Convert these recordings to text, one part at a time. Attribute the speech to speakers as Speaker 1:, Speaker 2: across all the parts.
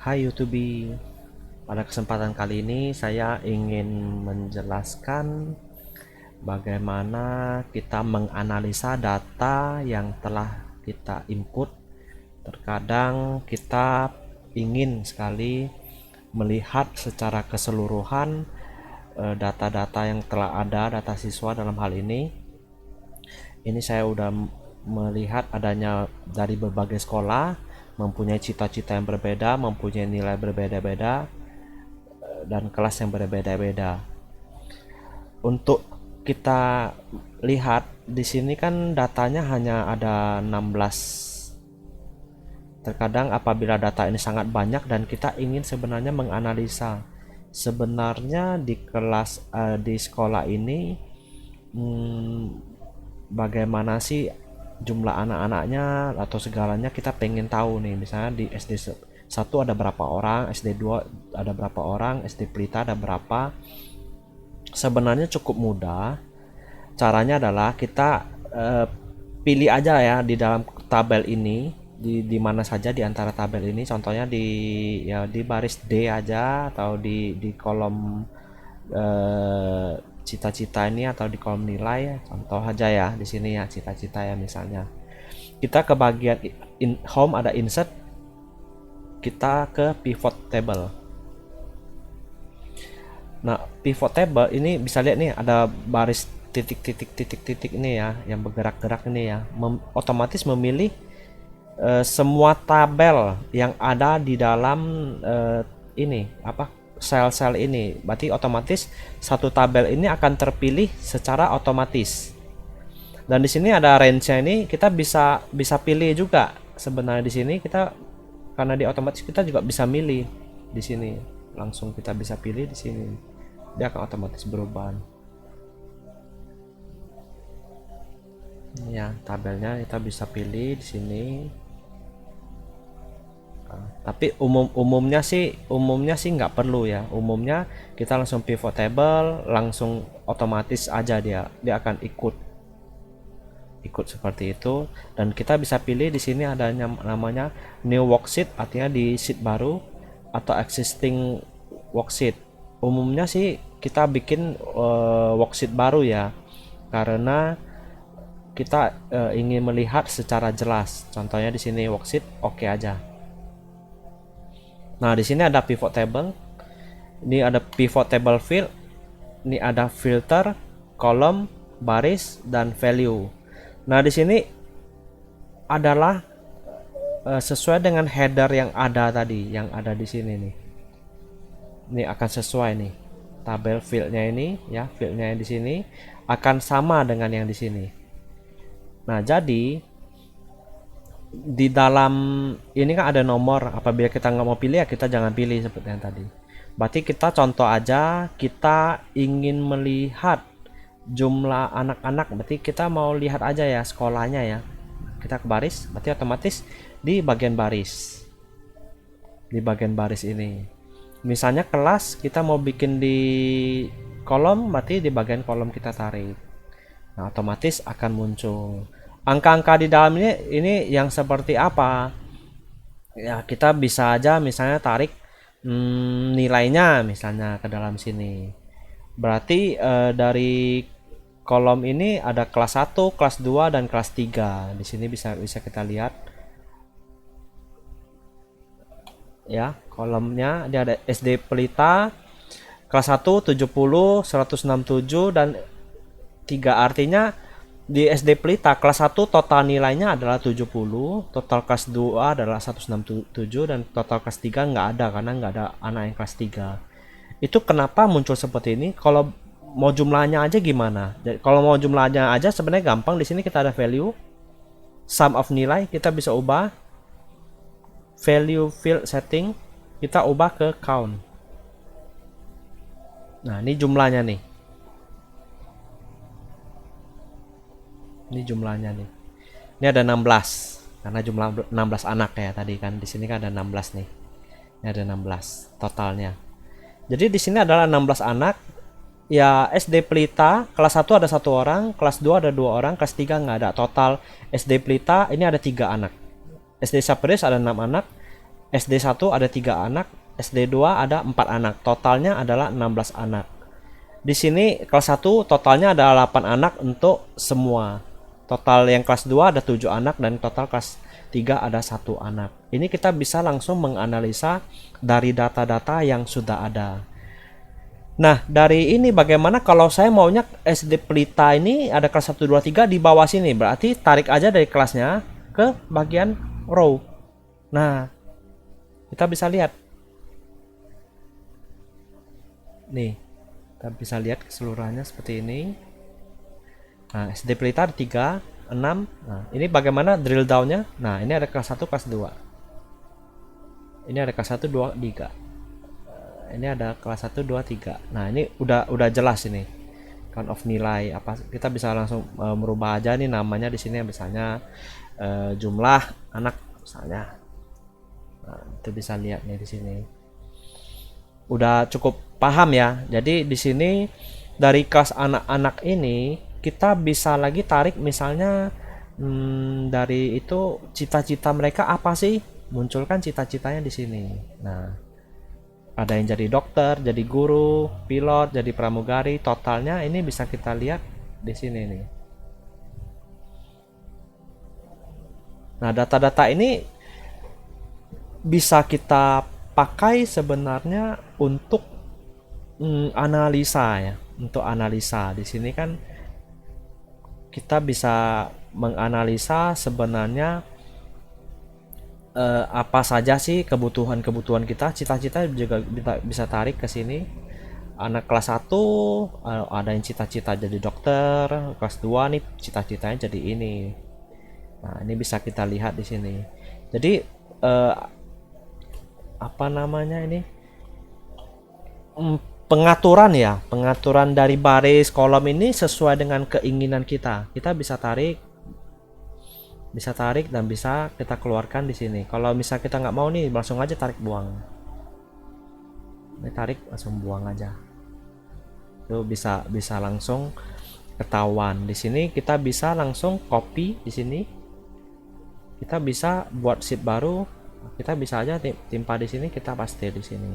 Speaker 1: Hai YouTube, pada kesempatan kali ini saya ingin menjelaskan bagaimana kita menganalisa data yang telah kita input. Terkadang kita ingin sekali melihat secara keseluruhan data-data yang telah ada, data siswa dalam hal ini. Ini saya udah melihat adanya dari berbagai sekolah, mempunyai cita-cita yang berbeda, mempunyai nilai berbeda-beda, dan kelas yang berbeda-beda. Untuk kita lihat di sini kan datanya hanya ada 16. Terkadang apabila data ini sangat banyak dan kita ingin sebenarnya menganalisa sebenarnya di kelas di sekolah ini bagaimana sih jumlah anak-anaknya atau segalanya, kita pengen tahu nih. Misalnya di SD 1 ada berapa orang, SD 2 ada berapa orang, SD Pelita ada berapa. Sebenarnya cukup mudah. Caranya adalah kita pilih aja ya di dalam tabel ini, di mana saja di antara tabel ini. Contohnya di baris D aja, atau di kolom cita-cita ini, atau di kolom nilai. Contoh aja ya di sini ya, cita-cita ya. Misalnya kita ke bagian home, ada insert, kita ke pivot table. Nah, pivot table ini bisa lihat nih, ada baris titik-titik ini ya, yang bergerak-gerak ini ya, otomatis memilih semua tabel yang ada di dalam ini apa, sel-sel ini. Berarti otomatis satu tabel ini akan terpilih secara otomatis. Dan di sini ada range-nya, ini kita bisa pilih juga. Sebenarnya di sini kita, karena di otomatis, kita juga bisa milih di sini. Langsung kita bisa pilih di sini. Dia akan otomatis berubah. Ya, tabelnya kita bisa pilih di sini. Tapi umumnya sih nggak perlu ya. Umumnya kita langsung pivot table, langsung otomatis aja dia akan ikut seperti itu. Dan kita bisa pilih di sini ada namanya new worksheet, artinya di sheet baru, atau existing worksheet. Umumnya sih kita bikin worksheet baru ya, karena kita ingin melihat secara jelas. Contohnya di sini worksheet, oke aja. Nah, di sini ada pivot table. Ini ada pivot table field. Ini ada filter, kolom, baris, dan value. Nah, di sini adalah sesuai dengan header yang ada tadi, yang ada di sini nih. Ini akan sesuai nih. Tabel fieldnya ini ya, fieldnya di sini akan sama dengan yang di sini. Nah, jadi di dalam ini kan ada nomor. Apabila kita nggak mau pilih ya kita jangan pilih seperti yang tadi. Berarti kita contoh aja, kita ingin melihat jumlah anak-anak, berarti kita mau lihat aja ya sekolahnya ya. Kita ke baris, berarti otomatis di bagian baris. Di bagian baris ini. Misalnya kelas kita mau bikin di kolom, berarti di bagian kolom kita tarik. Nah, otomatis akan muncul angka-angka di dalam ini yang seperti apa ya. Kita bisa aja misalnya tarik nilainya misalnya ke dalam sini. Berarti dari kolom ini ada kelas 1, kelas 2, dan kelas 3. Di sini bisa kita lihat ya, kolomnya dia ada SD Pelita kelas 1 70, 167, dan 3. Artinya di SD Pelita kelas 1 total nilainya adalah 70, total kelas 2 adalah 167, dan total kelas 3 nggak ada karena nggak ada anak yang kelas 3. Itu kenapa muncul seperti ini. Kalau mau jumlahnya aja gimana? Jadi, kalau mau jumlahnya aja sebenarnya gampang. Di sini kita ada value, sum of nilai, kita bisa ubah value field setting, kita ubah ke count. Nah, ini jumlahnya nih. Ini jumlahnya nih. Ini ada 16 karena jumlah 16 anak ya tadi kan. Di sini kan ada 16 nih. Ini ada 16 totalnya. Jadi di sini adalah 16 anak. Ya, SD Pelita kelas 1 ada 1 orang, kelas 2 ada 2 orang, kelas 3 nggak ada. Total SD Pelita ini ada 3 anak. SD Sapiris ada 6 anak, SD 1 ada 3 anak, SD 2 ada 4 anak, totalnya adalah 16 anak. Di sini kelas 1 totalnya ada 8 anak untuk semua. Total yang kelas 2 ada 7 anak dan total kelas 3 ada 1 anak. Ini kita bisa langsung menganalisa dari data-data yang sudah ada. Nah, dari ini bagaimana kalau saya maunya SD Pelita ini ada kelas 1, 2, 3 di bawah sini. Berarti tarik aja dari kelasnya ke bagian row. Nah, kita bisa lihat. Nih, kita bisa lihat keseluruhannya seperti ini. Nah, SD Pelita ada 3, 6. Nah, ini bagaimana drill down-nya? Nah, ini ada kelas 1, kelas 2. Ini ada kelas 1, 2, 3. Ini ada kelas 1, 2, 3. Nah, ini udah jelas ini. Count of nilai apa kita bisa langsung merubah aja nih namanya di sini misalnya jumlah anak misalnya. Nah, itu bisa lihat nih di sini. Udah cukup paham ya. Jadi di sini dari kelas anak-anak ini kita bisa lagi tarik misalnya dari itu cita-cita mereka apa sih? Munculkan cita-citanya di sini. Nah, ada yang jadi dokter, jadi guru, pilot, jadi pramugari. Totalnya ini bisa kita lihat di sini nih. Nah, data-data ini bisa kita pakai sebenarnya untuk analisa ya. Untuk analisa di sini kan kita bisa menganalisa sebenarnya apa saja sih kebutuhan-kebutuhan kita, cita-cita juga bisa tarik ke sini. Anak kelas 1 ada yang cita-cita jadi dokter, kelas 2 nih cita-citanya jadi ini. Nah, ini bisa kita lihat di sini. Jadi apa namanya ini? Pengaturan ya, pengaturan dari baris kolom ini sesuai dengan keinginan kita. Kita bisa tarik dan bisa kita keluarkan di sini. Kalau misal kita nggak mau nih, langsung aja tarik buang. Ini tarik langsung buang aja. Itu bisa langsung ketahuan. Di sini kita bisa langsung copy di sini. Kita bisa buat sheet baru. Kita bisa aja timpa di sini, kita paste di sini.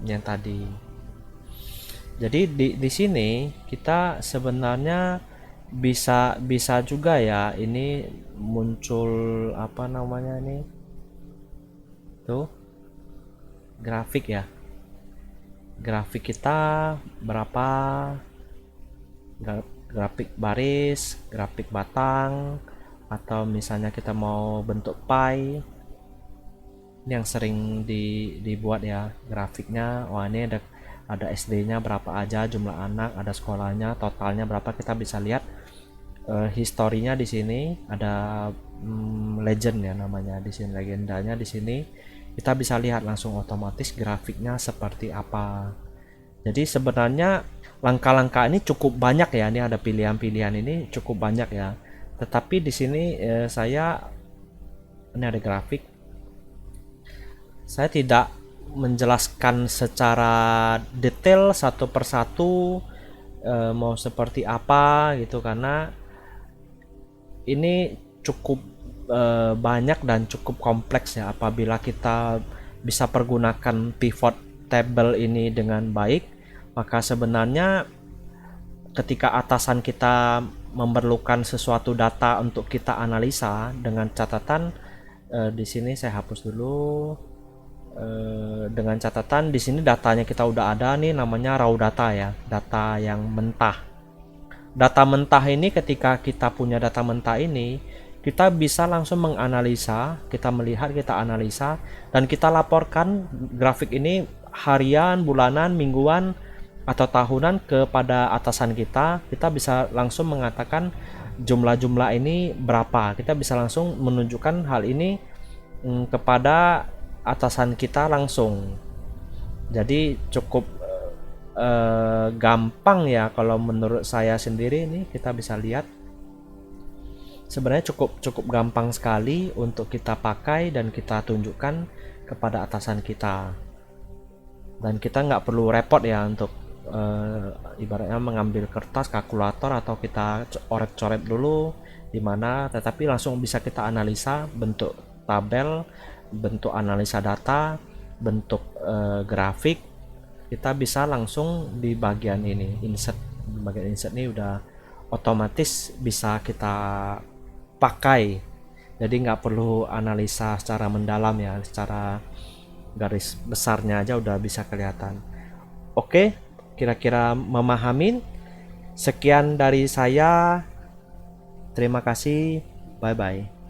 Speaker 1: Yang tadi. Jadi di sini kita sebenarnya bisa juga ya ini muncul apa namanya ini tuh grafik ya, grafik kita berapa, grafik baris, grafik batang, atau misalnya kita mau bentuk pie. Ini yang sering dibuat ya grafiknya. Wah, ini ada SD-nya berapa aja, jumlah anak, ada sekolahnya, totalnya berapa. Kita bisa lihat historinya di sini. Ada legend ya namanya di sini, legendanya di sini. Kita bisa lihat langsung otomatis grafiknya seperti apa. Jadi sebenarnya langkah-langkah ini cukup banyak ya. Ini ada pilihan-pilihan ini cukup banyak ya. Tetapi di sini ini ada grafik. Saya tidak menjelaskan secara detail satu persatu mau seperti apa gitu, karena ini cukup banyak dan cukup kompleks ya. Apabila kita bisa pergunakan pivot table ini dengan baik, maka sebenarnya ketika atasan kita memerlukan sesuatu data untuk kita analisa dengan catatan di sini saya hapus dulu. Dengan catatan di sini datanya kita udah ada nih, namanya raw data ya, data yang mentah. Data mentah ini ketika kita punya data mentah ini, kita bisa langsung menganalisa, kita melihat, kita analisa, dan kita laporkan grafik ini harian, bulanan, mingguan, atau tahunan kepada atasan kita. Kita bisa langsung mengatakan jumlah-jumlah ini berapa. Kita bisa langsung menunjukkan hal ini kepada atasan kita langsung. Jadi cukup gampang ya kalau menurut saya sendiri. Ini kita bisa lihat sebenarnya cukup gampang sekali untuk kita pakai dan kita tunjukkan kepada atasan kita, dan kita nggak perlu repot ya untuk ibaratnya mengambil kertas kalkulator atau kita coret-coret dulu di mana, tetapi langsung bisa kita analisa bentuk tabel, bentuk analisa data, bentuk grafik. Kita bisa langsung di bagian ini insert. Di bagian insert ini udah otomatis bisa kita pakai, jadi nggak perlu analisa secara mendalam ya, secara garis besarnya aja udah bisa kelihatan. Oke, kira-kira memahamin. Sekian dari saya, terima kasih, bye bye.